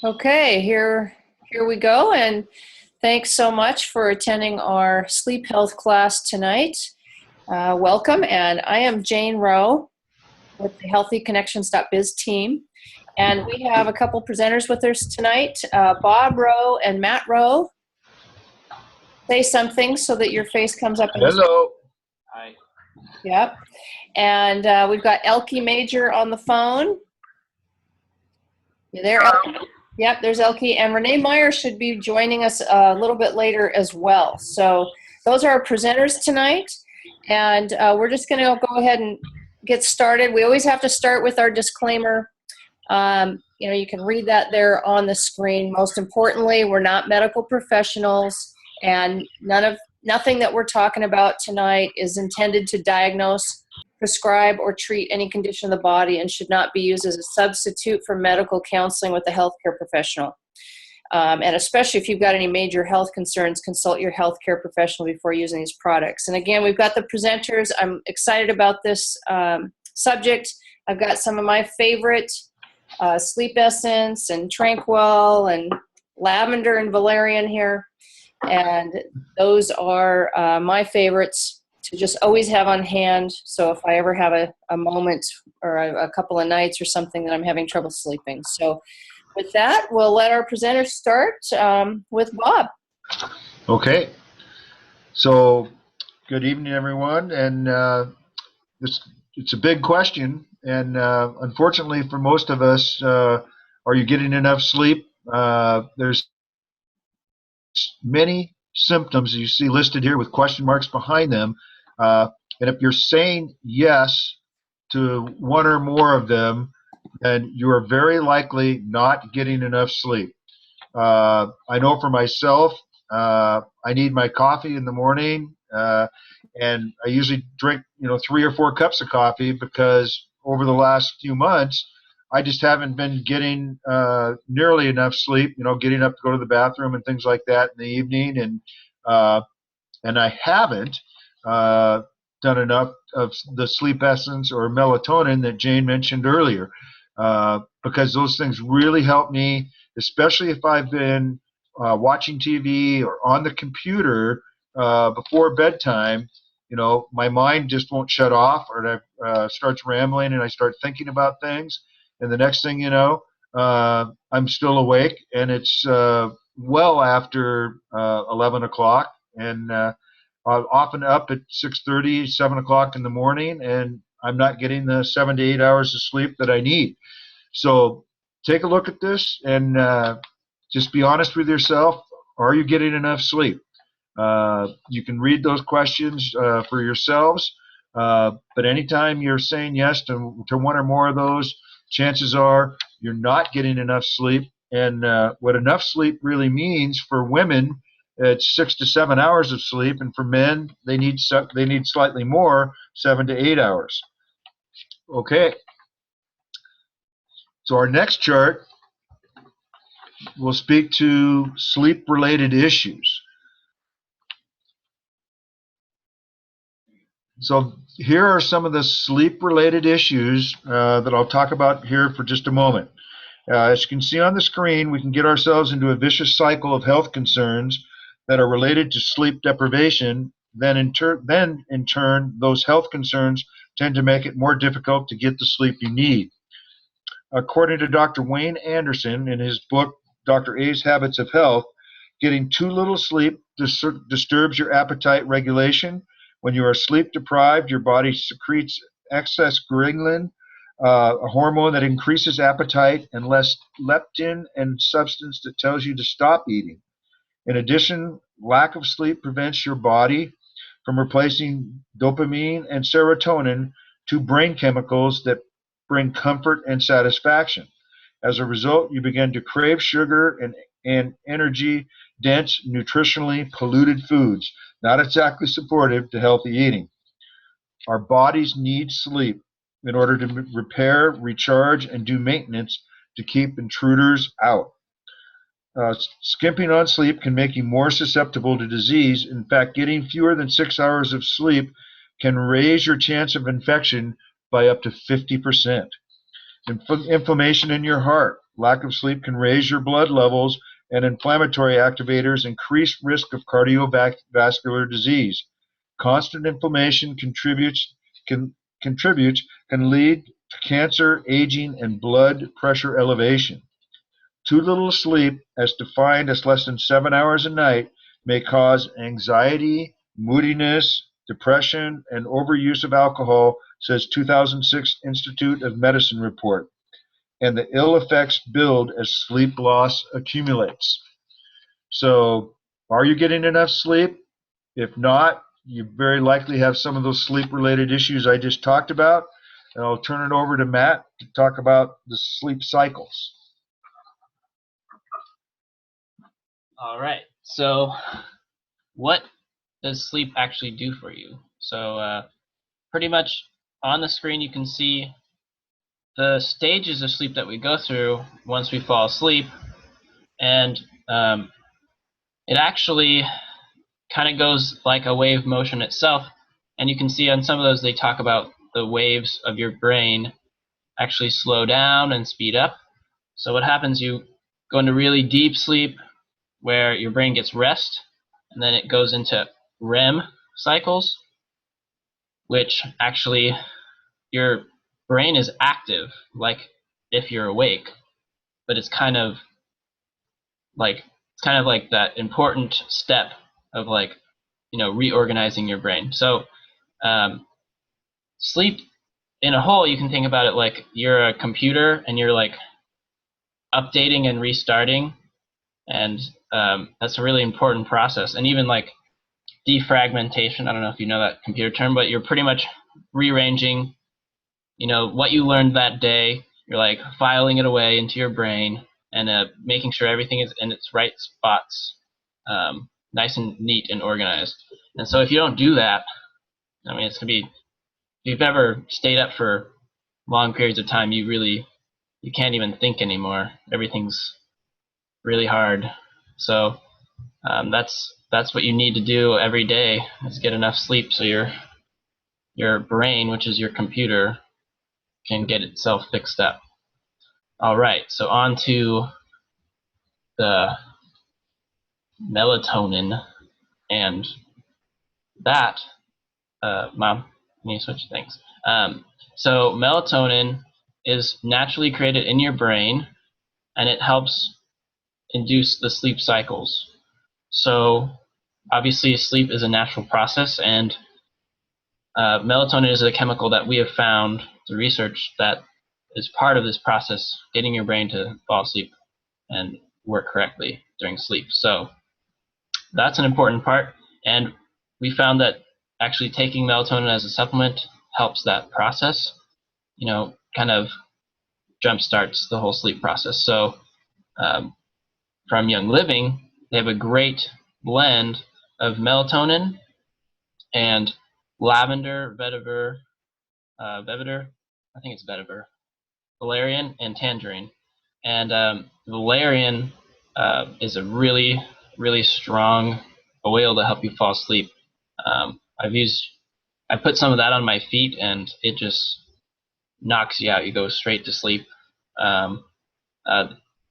Okay, here we go, and thanks so much for attending our sleep health class tonight. Welcome, and I am Jane Rowe with the healthyconnections.biz team, and we have a couple presenters with us tonight, Bob Rowe and Matt Rowe. Say something so that your face comes up. Hello. Hi. Yep. And we've got Elke Major on the phone. You there, Elke? Yep, there's Elke. And Renee Meyer should be joining us a little bit later as well. So those are our presenters tonight. And we're just going to go ahead and get started. We always have to start with our disclaimer. You can read that there on the screen. Most importantly, we're not medical professionals, and nothing that we're talking about tonight is intended to diagnose, prescribe, or treat any condition of the body, and should not be used as a substitute for medical counseling with a healthcare professional. And especially if you've got any major health concerns, consult your healthcare professional before using these products. And again, we've got the presenters. I'm excited about this subject. I've got some of my favorite sleep essence and tranquil and lavender and valerian here. And those are my favorites to just always have on hand. So if I ever have a moment or a couple of nights or something that I'm having trouble sleeping. So with that, we'll let our presenters start with Bob. Okay. So good evening, everyone. And it's a big question. And unfortunately for most of us, are you getting enough sleep? There's many symptoms you see listed here with question marks behind them. And if you're saying yes to one or more of them, then you are very likely not getting enough sleep. I know for myself, I need my coffee in the morning, and I usually drink 3 or 4 cups of coffee because over the last few months, I just haven't been getting nearly enough sleep, getting up to go to the bathroom and things like that in the evening. And I haven't done enough of the sleep essence or melatonin that Jane mentioned earlier, because those things really help me, especially if I've been watching TV or on the computer before bedtime. My mind just won't shut off, or it starts rambling and I start thinking about things. And the next thing you know, I'm still awake, and it's well after 11 o'clock, and I'm often up at 6:30, 7 o'clock in the morning, and I'm not getting the 7 to 8 hours of sleep that I need. So take a look at this and just be honest with yourself. Are you getting enough sleep? You can read those questions for yourselves, but anytime you're saying yes to one or more of those, chances are you're not getting enough sleep. And what enough sleep really means for women, it's 6 to 7 hours of sleep, and for men, they need slightly more, 7 to 8 hours. Okay. So our next chart will speak to sleep-related issues. So here are some of the sleep-related issues that I'll talk about here for just a moment. As you can see on the screen, we can get ourselves into a vicious cycle of health concerns that are related to sleep deprivation. Then in turn, those health concerns tend to make it more difficult to get the sleep you need. According to Dr. Wayne Anderson in his book, Dr. A's Habits of Health, getting too little sleep disturbs your appetite regulation. When you are sleep deprived, your body secretes excess ghrelin, a hormone that increases appetite, and less leptin, and substance that tells you to stop eating. In addition, lack of sleep prevents your body from replacing dopamine and serotonin, two brain chemicals that bring comfort and satisfaction. As a result, you begin to crave sugar and energy-dense, nutritionally polluted foods, not exactly supportive to healthy eating. Our bodies need sleep in order to repair, recharge, and do maintenance to keep intruders out. Skimping on sleep can make you more susceptible to disease. In fact, getting fewer than 6 hours of sleep can raise your chance of infection by up to 50%. Inflammation in your heart. Lack of sleep can raise your blood levels, and inflammatory activators increase risk of cardiovascular disease. Constant inflammation can lead to cancer, aging, and blood pressure elevation. Too little sleep, as defined as less than 7 hours a night, may cause anxiety, moodiness, depression, and overuse of alcohol, says 2006 Institute of Medicine report. And the ill effects build as sleep loss accumulates. So, are you getting enough sleep? If not, you very likely have some of those sleep-related issues I just talked about. And I'll turn it over to Matt to talk about the sleep cycles. All right. So, what does sleep actually do for you? So, pretty much on the screen, you can see the stages of sleep that we go through once we fall asleep, and it actually kind of goes like a wave motion itself. And you can see on some of those, they talk about the waves of your brain actually slow down and speed up. So what happens, you go into really deep sleep where your brain gets rest, and then it goes into REM cycles, which actually your brain is active, like if you're awake, but it's kind of like that important step of like, reorganizing your brain. So sleep in a whole, you can think about it like you're a computer and you're like updating and restarting, and that's a really important process. And even like defragmentation, I don't know if you know that computer term, but you're pretty much rearranging, what you learned that day. You're like filing it away into your brain and making sure everything is in its right spots, nice and neat and organized. And so if you don't do that, I mean, it's gonna be, if you've ever stayed up for long periods of time, you can't even think anymore. Everything's really hard. So that's what you need to do every day, is get enough sleep so your brain, which is your computer, can get itself fixed up. All right, so on to the melatonin, and that, Mom, can you switch things? So melatonin is naturally created in your brain, and it helps induce the sleep cycles. So obviously sleep is a natural process, and melatonin is a chemical that we have found through research that is part of this process, getting your brain to fall asleep and work correctly during sleep. So that's an important part, and we found that actually taking melatonin as a supplement helps that process, kind of jump starts the whole sleep process. So from Young Living, they have a great blend of melatonin and lavender, vetiver, I think it's vetiver, valerian, and tangerine. And valerian is a really, really strong oil to help you fall asleep. I put some of that on my feet, and it just knocks you out. You go straight to sleep. Um, uh,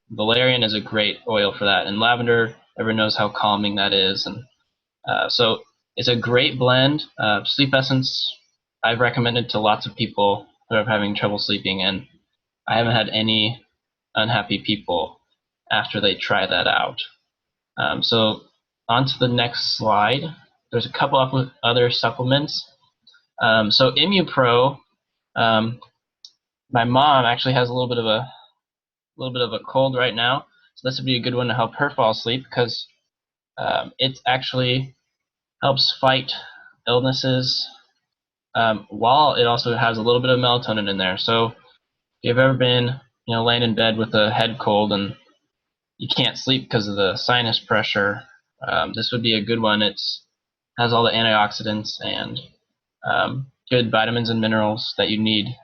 Valerian is a great oil for that, and lavender, everyone knows how calming that is, and so it's a great blend. Sleep Essence, I've recommended to lots of people who are having trouble sleeping, and I haven't had any unhappy people after they try that out. So on to the next slide. There's a couple of other supplements. So ImmuPro, my mom actually has a little bit of a cold right now, so this would be a good one to help her fall asleep, because it actually helps fight illnesses, while it also has a little bit of melatonin in there. So if you've ever been, laying in bed with a head cold and you can't sleep because of the sinus pressure, this would be a good one. It has all the antioxidants and good vitamins and minerals that you need.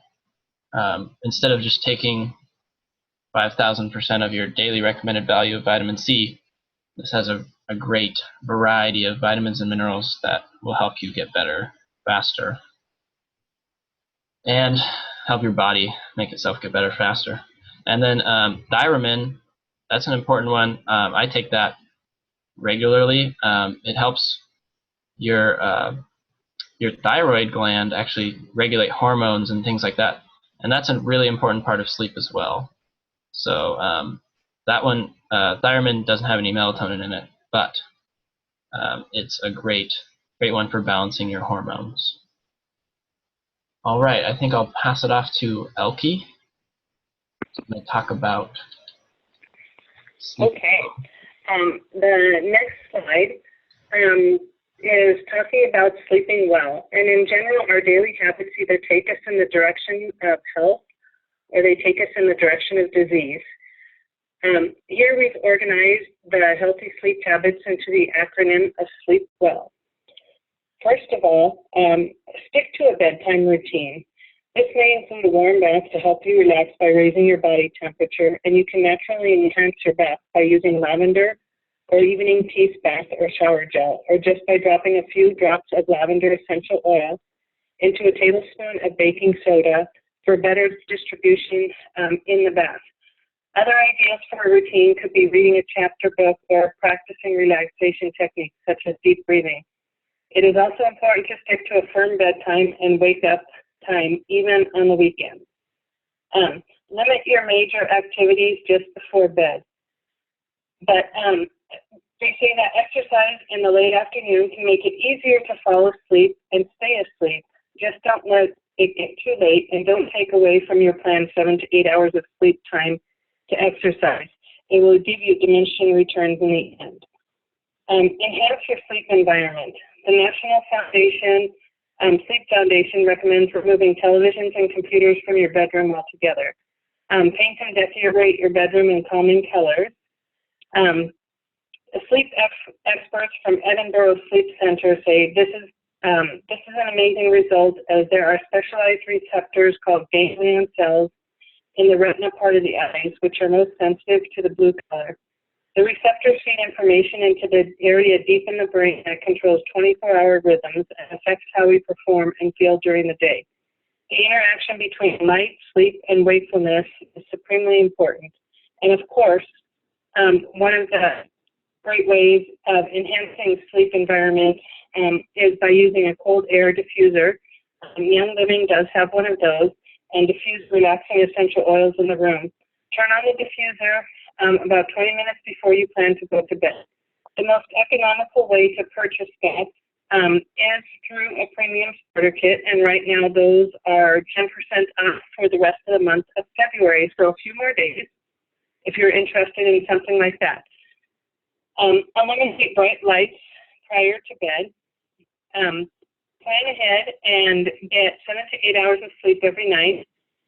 Instead of just taking 5,000% of your daily recommended value of vitamin C, this has a great variety of vitamins and minerals that will help you get better faster. And help your body make itself get better faster. And then thiamine, that's an important one. I take that regularly. It helps your thyroid gland actually regulate hormones and things like that. And that's a really important part of sleep as well. So that one, thiamine doesn't have any melatonin in it, but it's a great one for balancing your hormones. All right, I think I'll pass it off to Elke. I'm going to talk about sleep. Okay. The next slide is talking about sleeping well. And in general, our daily habits either take us in the direction of health or they take us in the direction of disease. Here we've organized the healthy sleep habits into the acronym of Sleep Well. First of all, stick to a bedtime routine. This may include a warm bath to help you relax by raising your body temperature, and you can naturally enhance your bath by using lavender or evening peace bath or shower gel, or just by dropping a few drops of lavender essential oil into a tablespoon of baking soda for better distribution in the bath. Other ideas for a routine could be reading a chapter book or practicing relaxation techniques such as deep breathing. It is also important to stick to a firm bedtime and wake up time, even on the weekends. Limit your major activities just before bed. But they say that exercise in the late afternoon can make it easier to fall asleep and stay asleep. Just don't let it get too late, and don't take away from your planned 7 to 8 hours of sleep time to exercise. It will give you diminishing returns in the end. Enhance your sleep environment. The National Sleep Foundation recommends removing televisions and computers from your bedroom altogether. Paint and decorate your bedroom in calming colors. Sleep experts from Edinburgh Sleep Center say this is an amazing result, as there are specialized receptors called ganglion cells in the retina part of the eyes, which are most sensitive to the blue color. The receptors feed information into the area deep in the brain that controls 24-hour rhythms and affects how we perform and feel during the day. The interaction between light, sleep, and wakefulness is supremely important. And of course, one of the great ways of enhancing sleep environment is by using a cold air diffuser. Young Living does have one of those, and diffuse relaxing essential oils in the room. Turn on the diffuser about 20 minutes before you plan to go to bed. The most economical way to purchase that is through a premium starter kit, and right now those are 10% off for the rest of the month of February, so a few more days if you're interested in something like that. Eliminate bright lights prior to bed. Plan ahead and get 7 to 8 hours of sleep every night.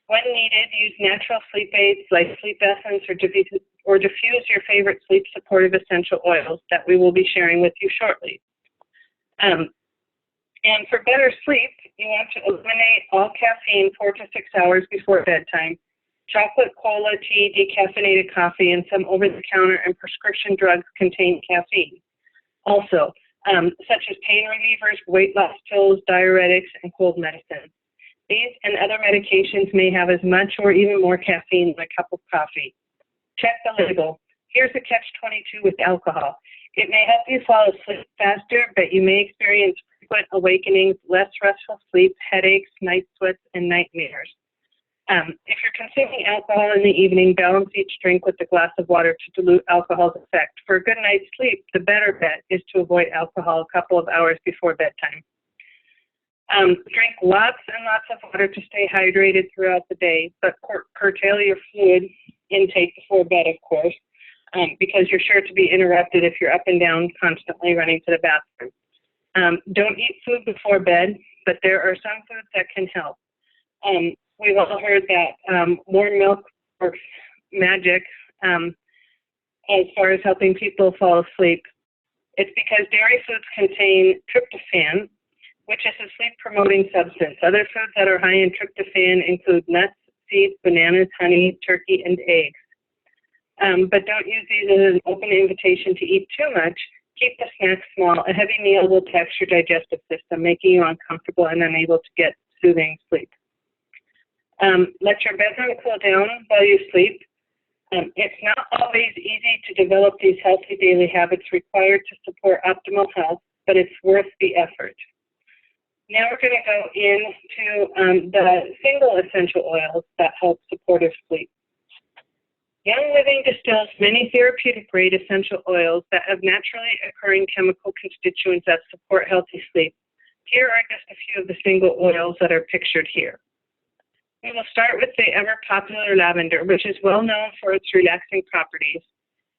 When needed, use natural sleep aids like sleep essence or diffuse your favorite sleep supportive essential oils that we will be sharing with you shortly. And for better sleep, you want to eliminate all caffeine 4 to 6 hours before bedtime. Chocolate, cola, tea, decaffeinated coffee, and some over-the-counter and prescription drugs contain caffeine. Also, such as pain relievers, weight loss pills, diuretics, and cold medicine. These and other medications may have as much or even more caffeine than a cup of coffee. Check the label. Here's a catch-22 with alcohol. It may help you fall asleep faster, but you may experience frequent awakenings, less restful sleep, headaches, night sweats, and nightmares. If you're consuming alcohol in the evening, balance each drink with a glass of water to dilute alcohol's effect. For a good night's sleep, the better bet is to avoid alcohol a couple of hours before bedtime. Drink lots and lots of water to stay hydrated throughout the day, but curtail your fluid intake before bed, of course, because you're sure to be interrupted if you're up and down constantly running to the bathroom. Don't eat food before bed, but there are some foods that can help. We've all heard that warm milk works magic as far as helping people fall asleep. It's because dairy foods contain tryptophan, which is a sleep-promoting substance. Other foods that are high in tryptophan include nuts, seeds, bananas, honey, turkey, and eggs. But don't use these as an open invitation to eat too much. Keep the snacks small. A heavy meal will tax your digestive system, making you uncomfortable and unable to get soothing sleep. Let your bedroom cool down while you sleep. It's not always easy to develop these healthy daily habits required to support optimal health, but it's worth the effort. Now we're going to go into the single essential oils that help supportive sleep. Young Living distills many therapeutic-grade essential oils that have naturally occurring chemical constituents that support healthy sleep. Here are just a few of the single oils that are pictured here. We will start with the ever-popular lavender, which is well known for its relaxing properties.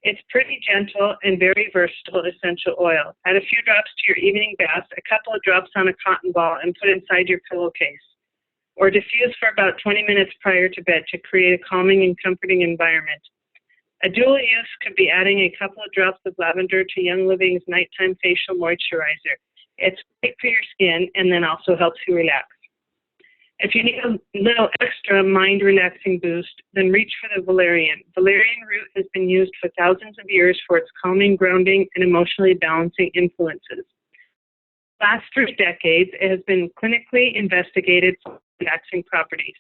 It's pretty gentle and very versatile essential oil. Add a few drops to your evening bath, a couple of drops on a cotton ball, and put inside your pillowcase. Or diffuse for about 20 minutes prior to bed to create a calming and comforting environment. A dual use could be adding a couple of drops of lavender to Young Living's nighttime facial moisturizer. It's great for your skin and then also helps you relax. If you need a little extra mind-relaxing boost, then reach for the valerian. Valerian root has been used for thousands of years for its calming, grounding, and emotionally balancing influences. Last 3 decades, it has been clinically investigated for relaxing properties.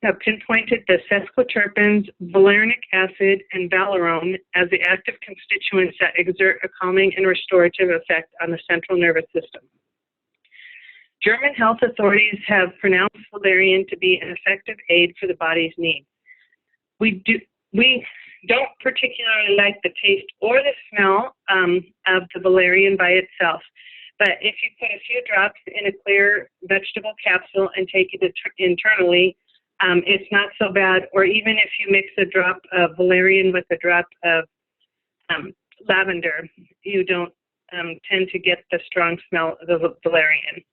Have pinpointed the sesquiterpenes, valerianic acid, and valerone as the active constituents that exert a calming and restorative effect on the central nervous system. German health authorities have pronounced valerian to be an effective aid for the body's needs. We don't particularly like the taste or the smell of the valerian by itself, but if you put a few drops in a clear vegetable capsule and take it internally, it's not so bad. Or even if you mix a drop of valerian with a drop of lavender, you don't tend to get the strong smell of the valerian.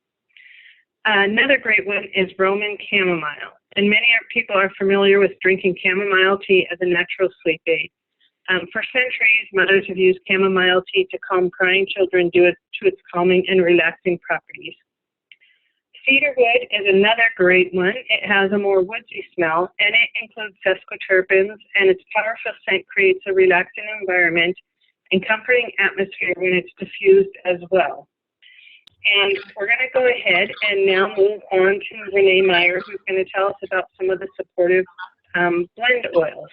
Another great one is Roman chamomile, and many people are familiar with drinking chamomile tea as a natural sleep aid. For centuries, mothers have used chamomile tea to calm crying children due to its calming and relaxing properties. Cedarwood is another great one. It has a more woodsy smell, and it includes sesquiterpenes, and its powerful scent creates a relaxing environment and comforting atmosphere when it's diffused as well. And we're going to go ahead and now move on to Renee Meyer, who's going to tell us about some of the supportive blend oils.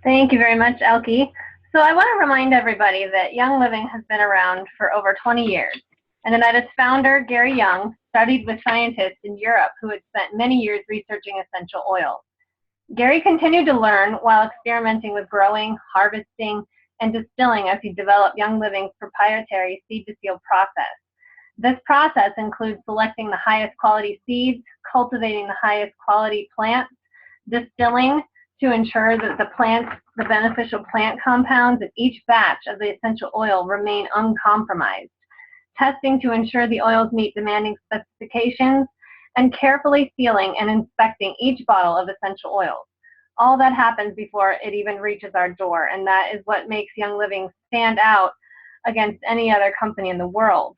Thank you very much, Elke. So I want to remind everybody that Young Living has been around for over 20 years, and that its founder, Gary Young, studied with scientists in Europe who had spent many years researching essential oils. Gary continued to learn while experimenting with growing, harvesting, and distilling as he developed Young Living's proprietary seed-to-seal process. This process includes selecting the highest quality seeds, cultivating the highest quality plants, distilling to ensure that the beneficial plant compounds in each batch of the essential oil remain uncompromised, testing to ensure the oils meet demanding specifications, and carefully sealing and inspecting each bottle of essential oils. All that happens before it even reaches our door, and that is what makes Young Living stand out against any other company in the world.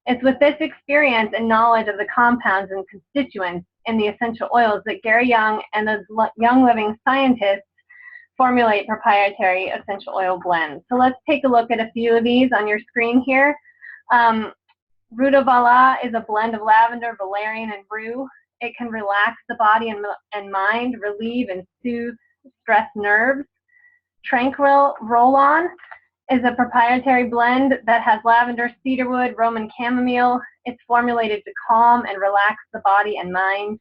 It's with this experience and knowledge of the compounds and constituents in the essential oils that Gary Young and the Young Living scientists formulate proprietary essential oil blends. So let's take a look at a few of these on your screen here. Rutabaga is a blend of lavender, valerian, and rue. It can relax the body and mind, relieve and soothe stressed nerves. Tranquil Roll-On is a proprietary blend that has lavender, cedarwood, Roman chamomile. It's formulated to calm and relax the body and mind.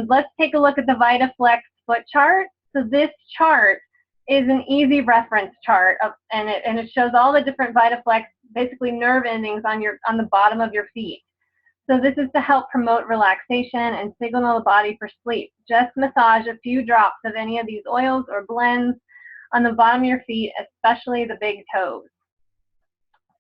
Let's take a look at the VitaFlex foot chart. So this chart is an easy reference chart, and it shows all the different VitaFlex, basically nerve endings on the bottom of your feet. So this is to help promote relaxation and signal the body for sleep. Just massage a few drops of any of these oils or blends on the bottom of your feet, especially the big toes.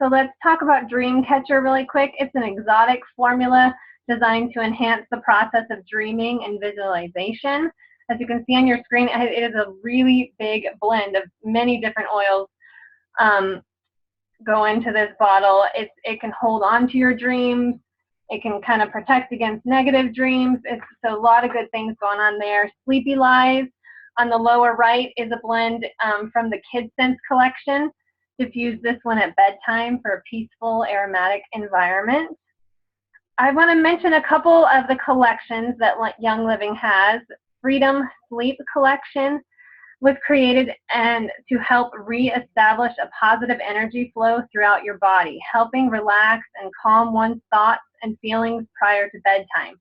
So let's talk about Dreamcatcher really quick. It's an exotic formula designed to enhance the process of dreaming and visualization. As you can see on your screen, it is a really big blend of many different oils go into this bottle. It can hold on to your dreams. It can kind of protect against negative dreams. So a lot of good things going on there. Sleepy Lies on the lower right is a blend from the Kid Sense collection. Diffuse this one at bedtime for a peaceful aromatic environment. I want to mention a couple of the collections that Young Living has. Freedom Sleep Collection was created and to help reestablish a positive energy flow throughout your body, helping relax and calm one's thoughts and feelings prior to bedtime.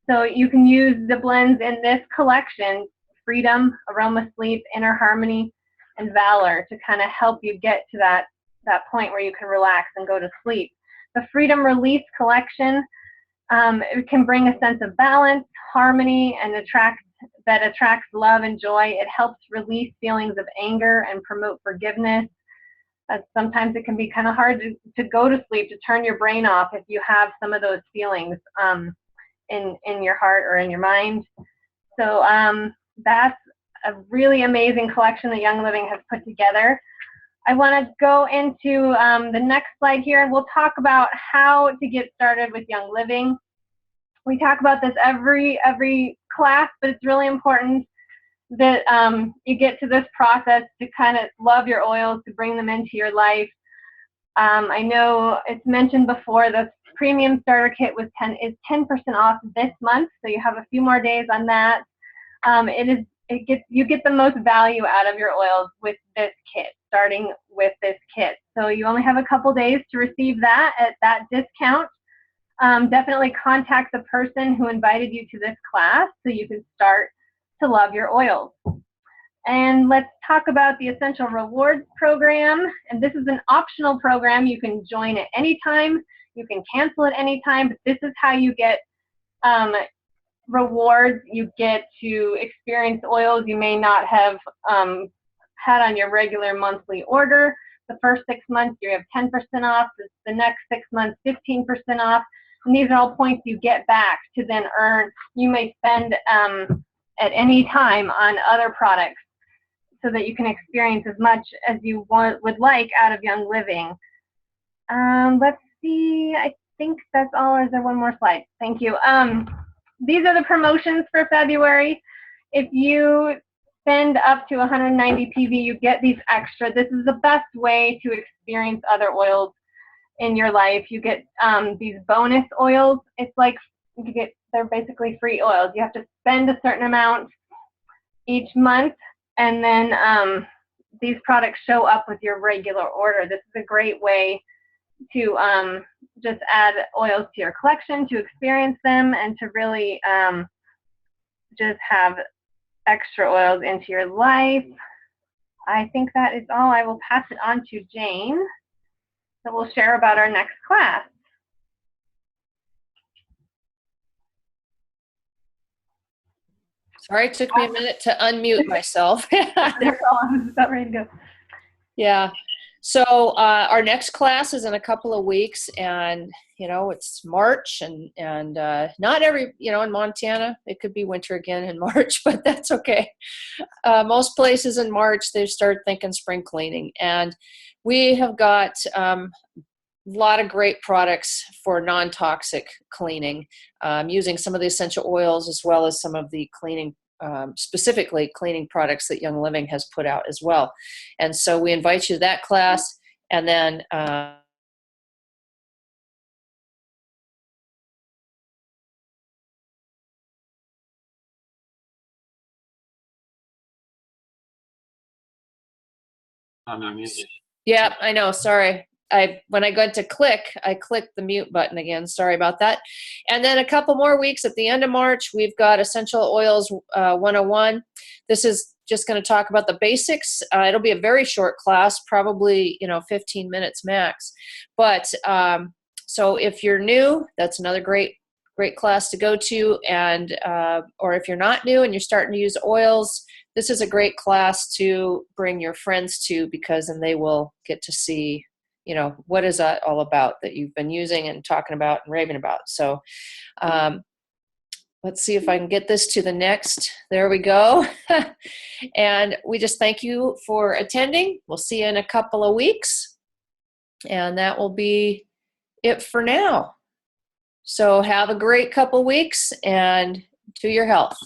So you can use the blends in this collection, Freedom, Aroma Sleep, Inner Harmony, and Valor, to kind of help you get to that point where you can relax and go to sleep. The Freedom Release Collection, it can bring a sense of balance, harmony, and attracts love and joy. It helps release feelings of anger and promote forgiveness. Sometimes it can be kind of hard to go to sleep, to turn your brain off if you have some of those feelings in your heart or in your mind. So that's a really amazing collection that Young Living has put together. I want to go into the next slide here, and we'll talk about how to get started with Young Living. We talk about this every class, but it's really important that you get to this process to kind of love your oils, to bring them into your life. I know it's mentioned before, the premium starter kit is 10% off this month, so you have a few more days on that. You get the most value out of your oils with this kit, starting with this kit. So you only have a couple days to receive that at that discount. Definitely contact the person who invited you to this class so you can start to love your oils. And let's talk about the Essential Rewards program. And this is an optional program. You can join at any time. You can cancel at any time, but this is how you get rewards. You get to experience oils you may not have had on your regular monthly order. The first 6 months you have 10% off. The next 6 months, 15% off. And these are all points you get back to then earn. You may spend at any time on other products so that you can experience as much as you would like out of Young Living. Let's see, I think that's all. Or is there one more slide? Thank you. These are the promotions for February. If you spend up to 190 PV, you get these extra. This is the best way to experience other oils in your life. You get these bonus oils. It's like they're basically free oils. You have to spend a certain amount each month, and then these products show up with your regular order. This is a great way to just add oils to your collection, to experience them, and to really just have extra oils into your life. I think that is all. I will pass it on to Jane, so we'll share about our next class. Sorry, it took me a minute to unmute myself. I was about ready to go. Yeah. So our next class is in a couple of weeks, and it's March, and not every in Montana it could be winter again in March, but that's okay. Most places in March they start thinking spring cleaning, and we have got a lot of great products for non-toxic cleaning, using some of the essential oils as well as some of the cleaning. Specifically cleaning products that Young Living has put out as well. And so we invite you to that class, and then I'm not muted. yeah, I know, sorry. When I go to click, I clicked the mute button again. Sorry about that. And then a couple more weeks at the end of March, we've got Essential Oils 101. This is just going to talk about the basics. It'll be a very short class, probably 15 minutes max. But so if you're new, that's another great class to go to. And or if you're not new and you're starting to use oils, this is a great class to bring your friends to, because then they will get to see what is that all about that you've been using and talking about and raving about. So let's see if I can get this to the next. There we go. And we just thank you for attending. We'll see you in a couple of weeks. And that will be it for now. So have a great couple weeks, and to your health.